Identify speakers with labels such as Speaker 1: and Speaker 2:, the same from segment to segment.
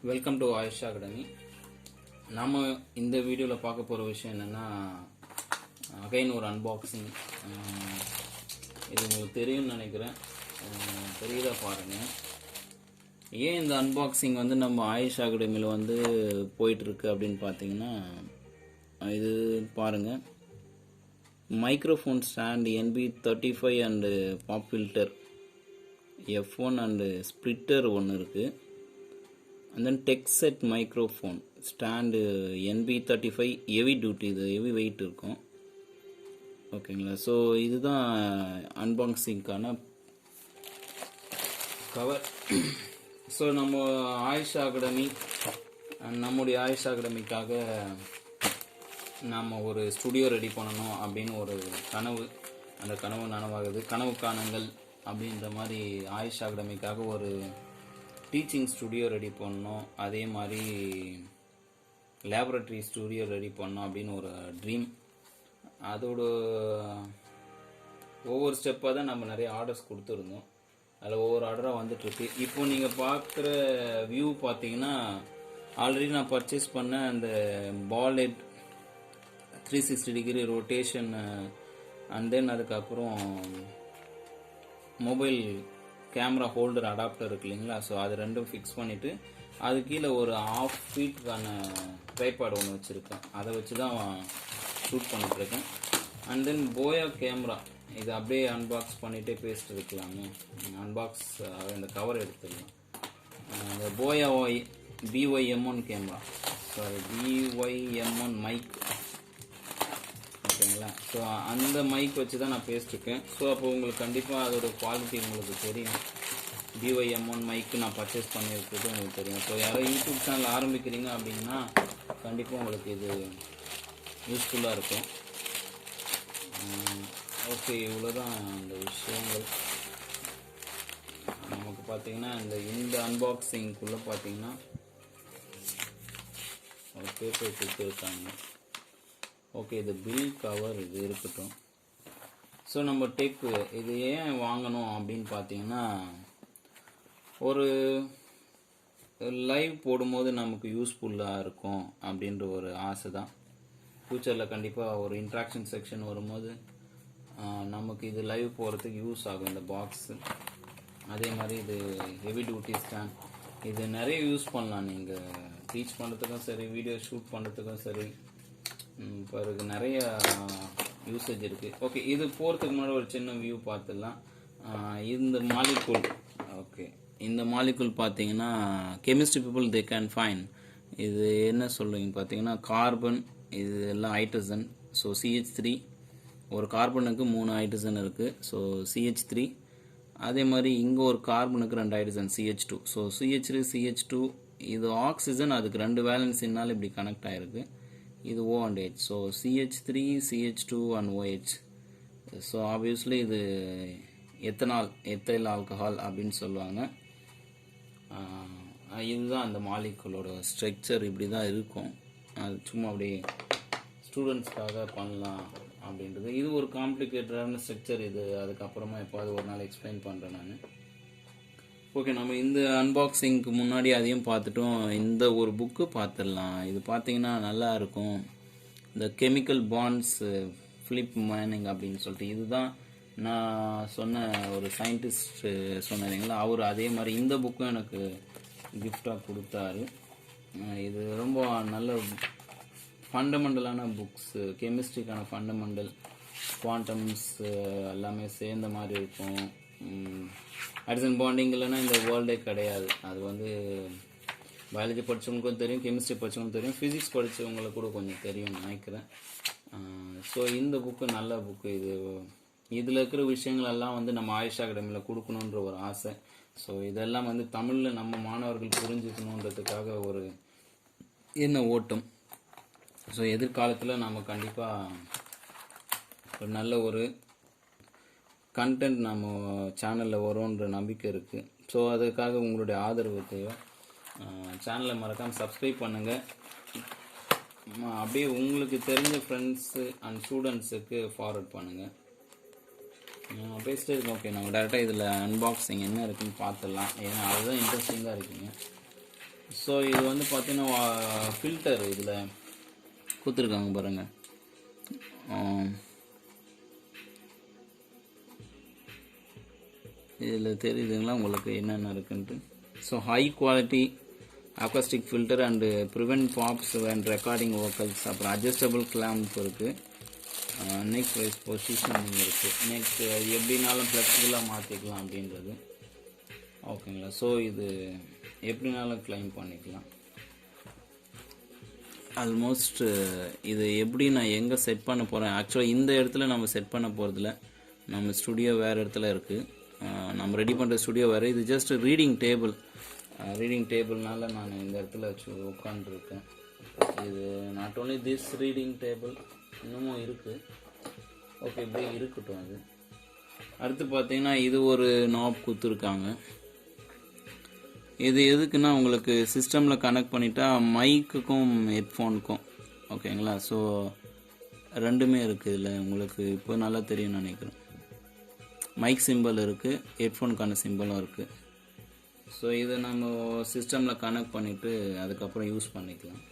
Speaker 1: Welcome to Ayusha academy. நாம் இந்த வீடியோவில் பார்க்க போகிற விஷயம் என்னென்னா, அகைன் ஒரு அன்பாக்சிங். இது உங்களுக்கு தெரியும்னு நினைக்கிறேன். தெரியுதா பாருங்கள். ஏன் இந்த அன்பாக்சிங் வந்து நம்ம ஆயுஷா அகாடமியில் வந்து போயிட்டுருக்கு அப்படின்னு பார்த்தீங்கன்னா, இது பாருங்கள், microphone stand NB-35 and pop filter F-1 and splitter ஒன்று இருக்குது. and then tech set microphone stand NB-35 heavy duty, இது heavy weight இருக்கும். ஓகேங்களா? ஸோ இதுதான் அன்பாக்சிங்கான கவர். ஸோ நம்ம ஆயுஷா அகாடமி, நம்முடைய ஆயுஷா அகாடமிக்காக நம்ம ஒரு ஸ்டுடியோ ரெடி பண்ணணும் அப்படின்னு ஒரு கனவு. அந்த கனவு நனவாகுது. கனவு காணுங்கள் அப்படின்ற மாதிரி ஆயுஷா அகாடமிக்காக ஒரு டீச்சிங் ஸ்டுடியோ ரெடி பண்ணோம், அதே மாதிரி லேபரட்டரி ஸ்டுடியோ ரெடி பண்ணோம் அப்படின்னு ஒரு ட்ரீம். அதோட ஒவ்வொரு ஸ்டெப்பாக தான் நம்ம நிறைய ஆர்டர்ஸ் கொடுத்துருந்தோம். அதில் ஒவ்வொரு ஆர்டராக வந்துட்டுருக்கு. இப்போ நீங்கள் பார்க்குற வியூ பார்த்தீங்கன்னா, ஆல்ரெடி நான் பர்ச்சேஸ் பண்ண அந்த ball head 360 degree rotation, and then அதுக்கப்புறம் மொபைல் கேமரா ஹோல்டர் அடாப்டர் இருக்கு இல்லைங்களா? ஸோ அது ரெண்டும் ஃபிக்ஸ் பண்ணிவிட்டு அது கீழே ஒரு 1/2 ஃபீட்டுக்கான ட்ரைபாட் ஒன்று வச்சுருக்கேன். அதை வச்சு தான் ஷூட் பண்ணிட்டுருக்கேன். அண்ட் தென் போயா கேமரா, இது அப்படியே அன்பாக்ஸ் பண்ணிகிட்டே பேசிட்டு இருக்கலாமே. அன்பாக்ஸ் இந்த கவர் எடுத்துடலாம். இந்த Boya BYM1 camera, sorry BYM1 mic, ஓகேங்களா? ஸோ அந்த மைக் வச்சு தான் நான் பேசிட்டுருக்கேன். ஸோ அப்போ உங்களுக்கு கண்டிப்பாக அதோட குவாலிட்டி உங்களுக்கு தெரியும். BYM1 மைக்கு நான் பர்ச்சேஸ் பண்ணியிருக்கிறது உங்களுக்கு தெரியும். ஸோ யாரோ யூடியூப் சேனல் ஆரம்பிக்கிறீங்க அப்படின்னா கண்டிப்பாக உங்களுக்கு இது யூஸ்ஃபுல்லாக இருக்கும். ஓகே, இவ்வளோதான் இந்த விஷயங்கள். நமக்கு பார்த்தீங்கன்னா இந்த அன்பாக்சிங்குள்ளே பார்த்தீங்கன்னா ஒரு பேப்பர் கொடுத்துருக்காங்க. ஓகே, இது பில் கவர், இது இருக்கட்டும். ஸோ நம்ம டெக் இது ஏன் வாங்கணும் அப்படின்னு பார்த்தீங்கன்னா, ஒரு லைவ் போடும்போது நமக்கு யூஸ்ஃபுல்லாக இருக்கும் அப்படின்ற ஒரு ஆசை தான். ஃப்யூச்சரில் கண்டிப்பாக ஒரு இன்ட்ராக்ஷன் செக்ஷன் வரும்போது நமக்கு இது லைவ் போகிறதுக்கு யூஸ் ஆகும் இந்த பாக்ஸு. அதே மாதிரி இது ஹெவி டியூட்டி ஸ்டாண்ட், இது நிறைய யூஸ் பண்ணலாம். நீங்கள் டீச் பண்ணுறதுக்கும் சரி, வீடியோ ஷூட் பண்ணுறதுக்கும் சரி, இப்போ அதுக்கு நிறைய யூசேஜ் இருக்குது. ஓகே, இது போகிறதுக்கு முன்னாடி ஒரு சின்ன வியூ பார்த்துடலாம். இந்த மாலிகுல், ஓகே, இந்த மாலிகுல் பார்த்தீங்கன்னா chemistry people they can find. இது என்ன சொல்லுவீங்க பார்த்தீங்கன்னா, கார்பன், இது எல்லாம் ஹைட்ரஜன். ஸோ CH3, ஒரு கார்பனுக்கு 3 ஹைட்ரஜன் இருக்குது. So CH3. அதே மாதிரி இங்கே ஒரு கார்பனுக்கு 2 hydrogen CH2. So CH3 CH2, இது ஆக்சிஜன், அதுக்கு 2 வேலன்ஸினால் இப்படி கனெக்ட் ஆகிருக்கு. இது O and H. So CH3 CH2 and OH. So obviously இது எத்தைல் ஆல்கஹால் அப்படின்னு சொல்லுவாங்க. இதுதான் அந்த மாலிகுலோட ஸ்ட்ரக்சர், இப்படி தான் இருக்கும். அது சும்மா அப்படியே ஸ்டூடெண்ட்ஸ்க்காக பண்ணலாம் அப்படின்றது. இது ஒரு காம்ப்ளிகேட்டடான ஸ்ட்ரக்சர். இது அதுக்கப்புறமா எப்போது ஒரு நாள் எக்ஸ்பிளைன் பண்ணுறேன் நான். ஓகே, நம்ம இந்த அன்பாக்சிங்க்கு முன்னாடி அதையும் பார்த்துட்டோம். இந்த ஒரு புக்கு பார்த்துடலாம். இது பார்த்தீங்கன்னா நல்லா இருக்கும். இந்த கெமிக்கல் பாண்ட்ஸ் ஃபிலிப் மேனிங் அப்படின்னு சொல்லிட்டு, இதுதான் நான் சொன்ன ஒரு சயின்டிஸ்ட் சொன்னீங்களா, அவர் அதே மாதிரி இந்த புக்கும் எனக்கு கிஃப்டாக கொடுத்தாரு. இது ரொம்ப நல்ல ஃபண்டமெண்டலான புக்ஸு, கெமிஸ்ட்ரிக்கான ஃபண்டமெண்டல், குவாண்டம்ஸ் எல்லாமே சேர்ந்த மாதிரி இருக்கும். ஹைட்ரஜன் பாண்டிங் இல்லைன்னா இந்த வேர்ல்டே கிடையாது. அது வந்து பயாலஜி படித்தவங்களுக்கும் தெரியும், கெமிஸ்ட்ரி படித்தவங்களுக்கும் தெரியும், ஃபிசிக்ஸ் படித்தவங்களுக்கு கூட கொஞ்சம் தெரியும்னு நினைக்கிறேன். ஸோ இந்த புக்கு நல்ல புக்கு. இதில் இருக்கிற விஷயங்கள் எல்லாம் வந்து நம்ம ஆயுஷா அகாடமியில் கொடுக்கணுன்ற ஒரு ஆசை. ஸோ இதெல்லாம் வந்து தமிழில் நம்ம மாணவர்கள் புரிஞ்சுக்கணுன்றதுக்காக ஒரு என்ன ஓட்டம். ஸோ எதிர்காலத்தில் நம்ம கண்டிப்பாக ஒரு நல்ல ஒரு கண்டென்ட் நம்ம சேனலில் வரும்ன்ற நம்பிக்கை இருக்குது. ஸோ அதுக்காக உங்களுடைய ஆதரவு தேவை. சேனலை மறக்காமல் சப்ஸ்கிரைப் பண்ணுங்கள். அப்படியே உங்களுக்கு தெரிஞ்ச ஃப்ரெண்ட்ஸு அண்ட் ஸ்டூடெண்ட்ஸுக்கு ஃபார்வர்ட் பண்ணுங்கள். பேசிட்டே இருக்கோம். ஓகே, நம்ம டேரெக்டாக இதில் அன்பாக்சிங் என்ன இருக்குன்னு பார்த்துடலாம். ஏன்னா அதுதான் இன்ட்ரெஸ்டிங்காக இருக்குங்க. ஸோ இது வந்து பார்த்தீங்கன்னா ஃபில்டர் இதில் கொடுத்துருக்காங்க பாருங்கள். இதில் தெரியுதுங்களா உங்களுக்கு என்னென்ன இருக்குன்ட்டு. So high quality acoustic filter and prevent pops and recording vocals. அப்புறம் அட்ஜஸ்டபிள் கிளாம்ப் இருக்குது. நெக் வைஸ் பொசிஷனிங் இருக்குது. நெக் எப்படினாலும் ஃப்ளெக்சிபிளாக மாற்றிக்கலாம் அப்படின்றது. ஓகேங்களா. ஸோ இது எப்படினாலும் கிளைம் பண்ணிக்கலாம். ஆல்மோஸ்ட் இது எப்படி நான் எங்கே செட் பண்ண போகிறேன், ஆக்சுவலாக இந்த இடத்துல நம்ம செட் பண்ண போகிறதில்ல. நம்ம ஸ்டுடியோ வேறு இடத்துல இருக்குது. நம்ம ரெடி பண்ணுற ஸ்டுடியோ வேறு. இது ஜஸ்ட் ரீடிங் டேபிள்னால நான் இந்த இடத்துல வச்சு உட்காந்துருக்கேன். இது not only this reading table, இன்னமும் இருக்குது. ஓகே, இப்படியே இருக்கட்டும். அது அடுத்து பார்த்தீங்கன்னா இது ஒரு நாப் கொடுத்துருக்காங்க. இது எதுக்குன்னா உங்களுக்கு சிஸ்டமில் கனெக்ட் பண்ணிட்டா மைக்குக்கும் ஹெட்ஃபோனுக்கும். ஓகேங்களா. ஸோ ரெண்டுமே இருக்குது இதில். உங்களுக்கு இப்போ நல்லா தெரியும்னு நினைக்கிறேன். மைக் சிம்பிள் இருக்குது, ஹெட்ஃபோனுக்கான சிம்பிளும் இருக்குது. ஸோ இதை நம்ம சிஸ்டமில் கனெக்ட் பண்ணிவிட்டு அதுக்கப்புறம் யூஸ் பண்ணிக்கலாம்.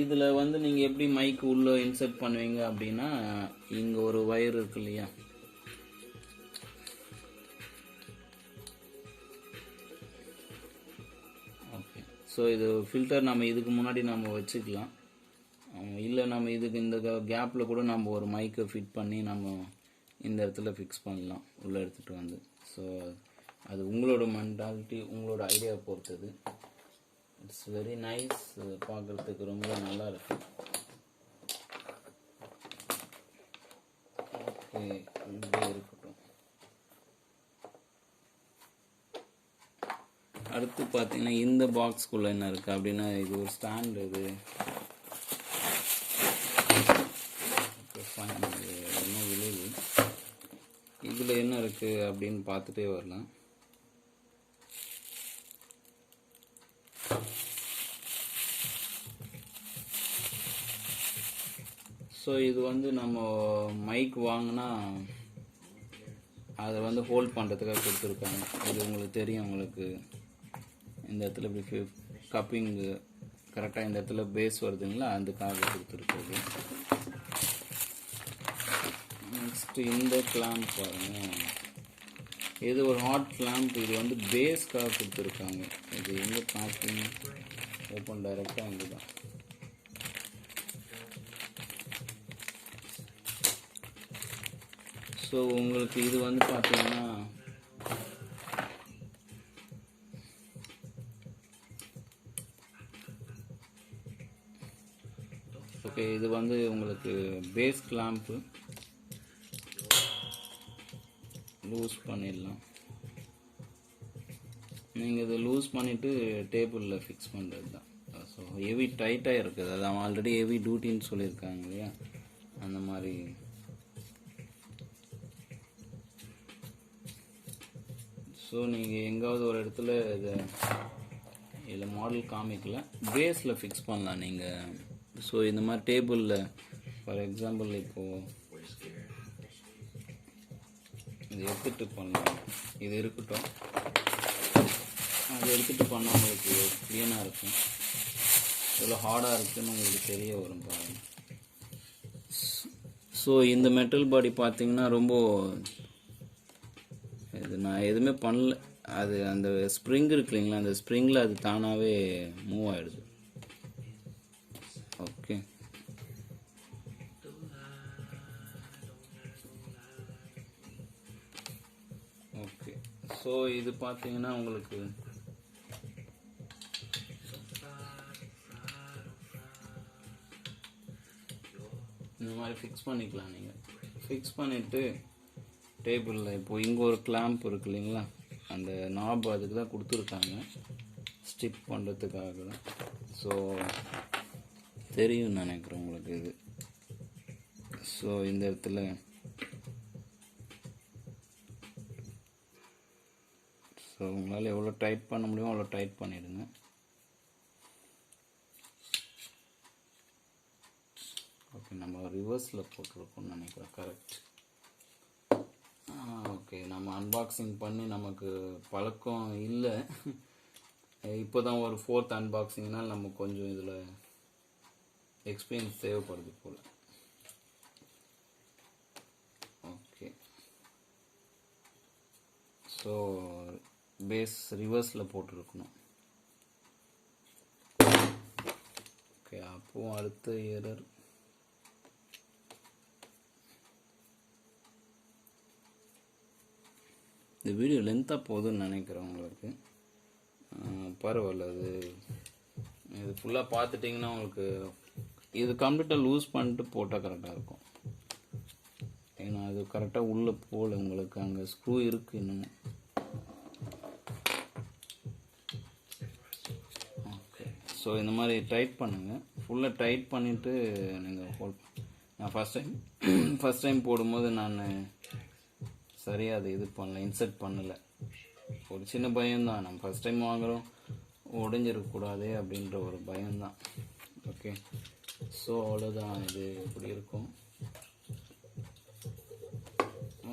Speaker 1: இதில் வந்து நீங்கள் எப்படி மைக் உள்ளே இன்சர்ட் பண்ணுவீங்க அப்படின்னா, இங்கே ஒரு வயர் இருக்கு இல்லையா, ஓகே. ஸோ இது ஃபில்டர் நம்ம இதுக்கு முன்னாடி நம்ம வச்சுக்கலாம். இல்லை நம்ம இதுக்கு இந்த கேப்பில் கூட நம்ம ஒரு மைக்கை ஃபிட் பண்ணி நம்ம இந்த இடத்துல ஃபிக்ஸ் பண்ணலாம் உள்ளே எடுத்துகிட்டு வந்து. ஸோ அது உங்களோட மென்டாலிட்டி, உங்களோட ஐடியாவை பொறுத்தது. It's very nice. பார்க்குறதுக்கு ரொம்ப நல்லா இருக்கு. ஓகே, இப்படியே இருக்கட்டும். அடுத்து பார்த்தீங்கன்னா இந்த பாக்ஸ்குள்ளே என்ன இருக்குது அப்படின்னா, இது ஒரு ஸ்டாண்ட். இது என்ன விளைவு, இதில் என்ன இருக்குது அப்படின்னு பார்த்துட்டே வரலாம். ஸோ இது வந்து நம்ம மைக் வாங்கினா அதை வந்து ஹோல்ட் பண்ணுறதுக்காக கொடுத்துருக்காங்க. இது உங்களுக்கு தெரியும். உங்களுக்கு இந்த இடத்துல இப்படி கப்பிங்கு கரெக்டாக இந்த இடத்துல பேஸ் வருதுங்களா, அதுக்காக கொடுத்துருக்குறது. நெக்ஸ்ட்டு இந்த கிளாம்ப் பாருங்கள். இது ஒரு ஹாட் கிளாம்ப். இது வந்து பேஸ்க்காக கொடுத்துருக்காங்க. இது எங்கே பார்க்கிங் ஓப்பன் டைரெக்டாக இங்கே தான். ஸோ உங்களுக்கு இது வந்து பார்த்தீங்கன்னா ஓகே, இது வந்து உங்களுக்கு பேஸ் கிளாம்ப்பு. லூஸ் பண்ணிடலாம். நீங்கள் இதை லூஸ் பண்ணிவிட்டு டேபிளில் ஃபிக்ஸ் பண்ணுறது தான். ஸோ ஹெவி டைட்டாக இருக்குது. அது அவன் ஆல்ரெடி ஹெவி டியூட்டின்னு சொல்லியிருக்காங்க இல்லையா, அந்த மாதிரி. ஸோ நீங்கள் எங்காவது ஒரு இடத்துல இதில் மாடல் காமிக்கல, பேஸில் ஃபிக்ஸ் பண்ணலாம் நீங்கள். ஸோ இந்த மாதிரி டேபிளில் ஃபார் எக்ஸாம்பிள் இப்போது இது எடுத்துகிட்டு பண்ணலாம். இது இருக்கட்டும், அது எடுத்துகிட்டு பண்ணால் உங்களுக்கு க்ளீனாக இருக்கும். எவ்வளோ ஹார்டாக இருக்குதுன்னு உங்களுக்கு தெரிய வரும் பாருங்கள். ஸோ இந்த மெட்டல் பாடி பார்த்தீங்கன்னா ரொம்ப இது நான் எதுவுமே பண்ணல. அது அந்த ஸ்ப்ரிங் இருக்கு இல்லைங்களா, அந்த ஸ்ப்ரிங்கில் அது தானாகவே மூவ் ஆகிடுது. Okay, okay. ஸோ இது பார்த்தீங்கன்னா உங்களுக்கு இந்த மாதிரி ஃபிக்ஸ் பண்ணிக்கலாம். நீங்கள் ஃபிக்ஸ் பண்ணிவிட்டு டேபிளில் இப்போது இங்கே ஒரு கிளாம்ப் இருக்கு இல்லைங்களா, அந்த நாப் அதுக்கு தான் கொடுத்துருக்காங்க, ஸ்டிக் பண்ணுறதுக்காக தான். ஸோ தெரியும் நினைக்கிறேன் உங்களுக்கு இது. ஸோ இந்த இடத்துல ஸோ உங்களால் எவ்வளோ டைட் பண்ண முடியுமோ அவ்வளோ டைட் பண்ணிவிடுங்க. ஓகே, நம்ம ரிவர்ஸில் போட்டிருக்கோம்னு நினைக்கிறேன். கரெக்ட். ஓகே, நம்ம அன்பாக்சிங் பண்ணி நமக்கு பழக்கம் இல்லை. இப்போ தான் ஒரு 4th அன்பாக்சிங்னால் நமக்கு கொஞ்சம் இதில் எக்ஸ்பீரியன்ஸ் தேவைப்படுது போல். ஓகே, ஸோ பேஸ் ரிவர்ஸில் போட்டிருக்கணும். ஓகே, அப்போது அடுத்த எரர் இந்த வீடியோ லென்த்தாக போகுதுன்னு நினைக்கிறேன் உங்களுக்கு. பரவாயில்ல, இது ஃபுல்லாக பார்த்துட்டிங்கன்னா உங்களுக்கு இது கம்ப்ளீட்டாக லூஸ் பண்ணிட்டு போட்டால் கரெக்டாக இருக்கும். ஏன்னா அது கரெக்டாக உள்ளே போகல, உங்களுக்கு அங்கே ஸ்க்ரூ இருக்குது இன்னும். ஓகே, ஸோ இந்த மாதிரி டைட் பண்ணுங்கள். ஃபுல்லாக டைட் பண்ணிவிட்டு நீங்கள் ஹோல்ட். நான் ஃபஸ்ட் டைம் போடும்போது நான் சரியாக அது இது பண்ணல, இன்சர்ட் பண்ணலை. ஒரு சின்ன பயம்தான், நம்ம ஃபஸ்ட் டைம் வாங்குகிறோம், உடைஞ்சிருக்கக்கூடாது அப்படின்ற ஒரு பயம்தான். ஓகே, ஸோ அவ்வளோதான். இது இப்படி இருக்கும்.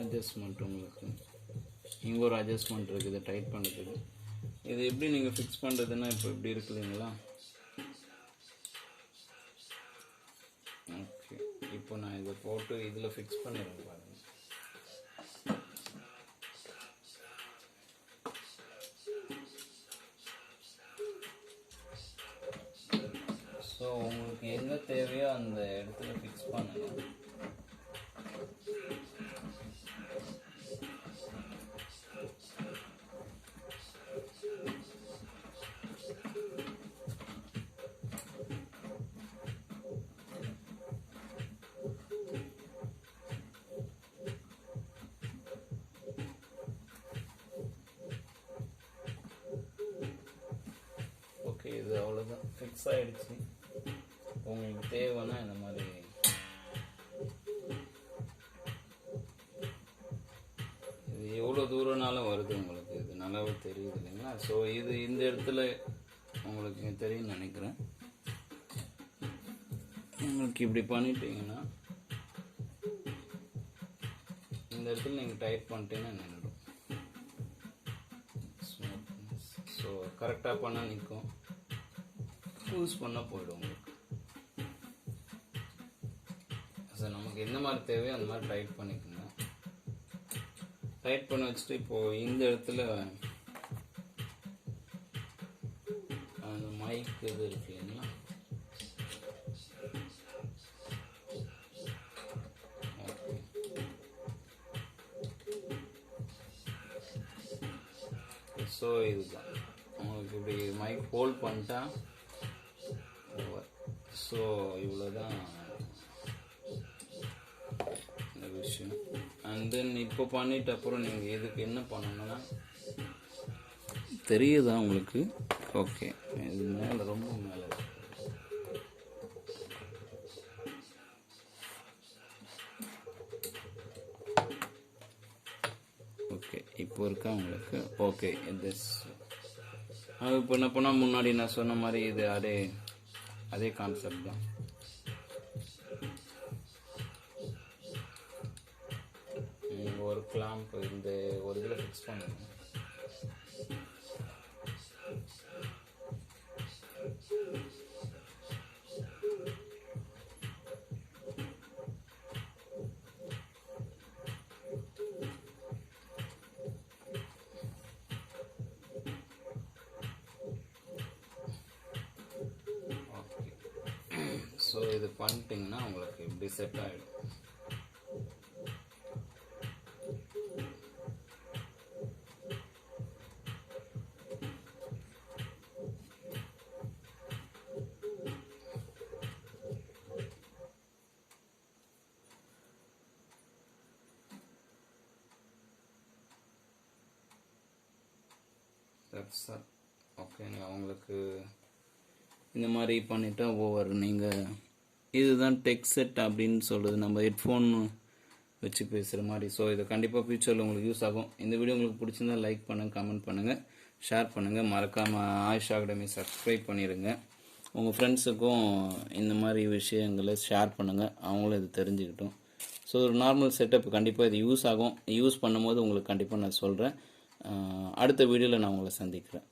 Speaker 1: அட்ஜஸ்ட்மெண்ட் உங்களுக்கு இங்கே ஒரு அட்ஜஸ்ட்மெண்ட் இருக்குது, இதை டைட் பண்ணுறதுக்கு. இது எப்படி நீங்கள் ஃபிக்ஸ் பண்ணுறதுன்னா இப்போ இப்படி இருக்குதுங்களா? ஓகே, இப்போ நான் இதை போட்டு இதில் ஃபிக்ஸ் பண்ணிடுறேன் பாருங்கள். ஸோ உங்களுக்கு எங்கே தேவையோ அந்த இடத்துல ஃபிக்ஸ் பண்ணணும். ஓகே, இது அவ்வளோதான், ஃபிக்ஸ் ஆகிடுச்சு. உங்களுக்கு தேவைன்னா இந்த மாதிரி இது எவ்வளோ தூரம்னாலும் வருது உங்களுக்கு, இது நல்லாவே தெரியுது இல்லைங்களா? ஸோ இது இந்த இடத்துல உங்களுக்கு தெரியும்னு நினைக்கிறேன். உங்களுக்கு இப்படி பண்ணிட்டீங்கன்னா இந்த இடத்துல நீங்கள் டைட் பண்ணிட்டீங்கன்னா நின்றுடும். ஸோ கரெக்டாக பண்ணால் நிற்கும், யூஸ் பண்ணால் போயிடும் உங்களுக்கு. ஸோ நமக்கு எந்த மாதிரி தேவையோ அந்த மாதிரி டைட் பண்ணிக்கோங்க. டைட் பண்ணி வச்சுட்டு இப்போது இந்த இடத்துல அந்த மைக் இது இருக்கு இல்லைங்களா? ஸோ இதுதான் உங்களுக்கு இப்படி மைக் ஹோல்ட் பண்ணிட்டா ஓவர். ஸோ இவ்வளோதான் இந்த விஷயம். அண்ட் தென் இப்போ பண்ணிட்ட அப்புறம் நீங்கள் இதுக்கு என்ன பண்ணணும்னா, தெரியுதா உங்களுக்கு? ஓகே, இது மேலே ரொம்ப மேலே. ஓகே, இப்போ இருக்கா உங்களுக்கு? ஓகே, திஸ் அது இப்போ என்ன பண்ணால் முன்னாடி நான் சொன்ன மாதிரி இது அதே கான்செப்ட் தான். ஒரு கிளாம்ப் இந்த ஒரு இதில் ஃபிக்ஸ் பண்ணுங்க. ஓகே, ஸோ இது பண்ணிட்டீங்கன்னா உங்களுக்கு இப்படி செட் ஆகிடும். ஓகேங்க, அவங்களுக்கு இந்த மாதிரி பண்ணிட்டா ஓவர். நீங்கள் இதுதான் டெக் செட் அப்படின்னு சொல்கிறது, நம்ம ஹெட்ஃபோன் வச்சு பேசுகிற மாதிரி. ஸோ இது கண்டிப்பாக ஃபியூச்சரில் உங்களுக்கு யூஸ் ஆகும். இந்த வீடியோ உங்களுக்கு பிடிச்சிருந்தா லைக் பண்ணுங்கள், கமெண்ட் பண்ணுங்கள், ஷேர் பண்ணுங்கள். மறக்காமல் ஆயுஷ் அகாடமி சப்ஸ்கிரைப் பண்ணிடுங்க. உங்கள் ஃப்ரெண்ட்ஸுக்கும் இந்த மாதிரி விஷயங்களை ஷேர் பண்ணுங்கள், அவங்களும் இது தெரிஞ்சுக்கிட்டும். ஸோ ஒரு நார்மல் செட்டப் கண்டிப்பாக இது யூஸ் ஆகும். யூஸ் பண்ணும்போது உங்களுக்கு கண்டிப்பாக நான் சொல்கிறேன். அடுத்த வீடியோவில் நான் உங்களை சந்திக்கிறேன்.